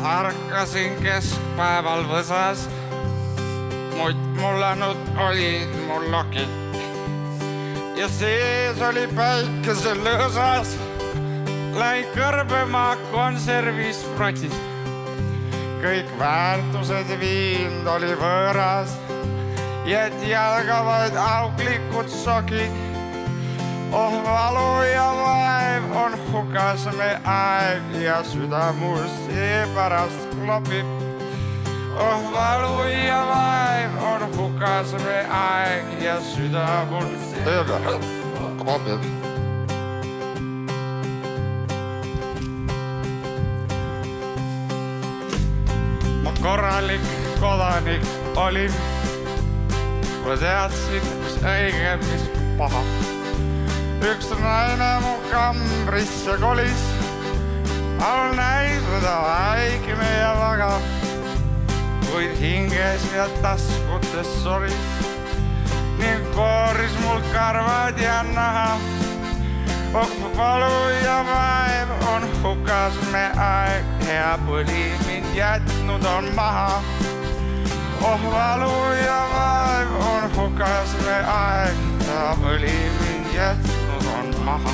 Arkasin keskpäeval võsas, mullanud olid mul lokid ja sees oli päikese lõõsas. Läin kõrbema konservis protsid, kõik väärtused viind oli võõras, jääd jalgavad auklikud sokid. Oh valu ja vaev on hukas me aeg ja süda mul seepärast klopib. Oh valu ja vaev on hukas me aeg ja süda mul seepärast klopib. Ma korralik kodanik olin, ma teadsin, mis õige, mis paha. Üks naine mu kambrisse kolis, all näis seda väikene ja vaga, kuid hinges ja taskutes soris ning kooris mul karvad ja naha. Oh valu ja vaev on hukas me aeg, hea põli mind jätnud on maha. Oh valu ja vaev on hukas me aeg, hea põli mind jätnud on maha.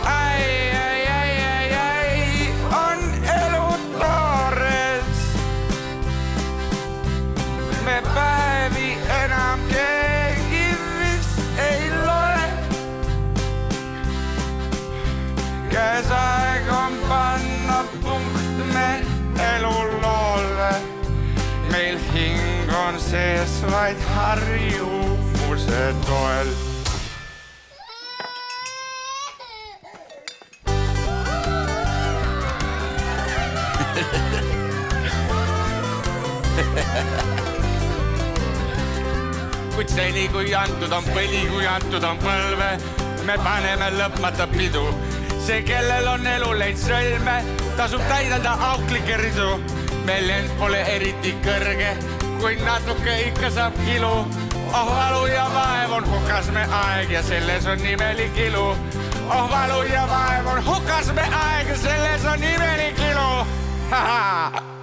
Ai, on elu toores. Me päevi enam keegi vist ei loe. Käes aeg on panna punkt me eluloole. Meil hing on sees vaid harjumuse toel. Kuid seni kui antud on põli, kui antud on põlve, me paneme lõpmata pidu. See, kellel on elu leid sõlme, tasub täidada auklikke ridu. Meil end pole eriti kõrge, kuid natuke ikka saab kilu. Oh valu ja vaev on hukas me aeg ja selles on imelik ilu. Oh valu ja vaev on hukas me aeg ja selles on imelik ilu. Haha!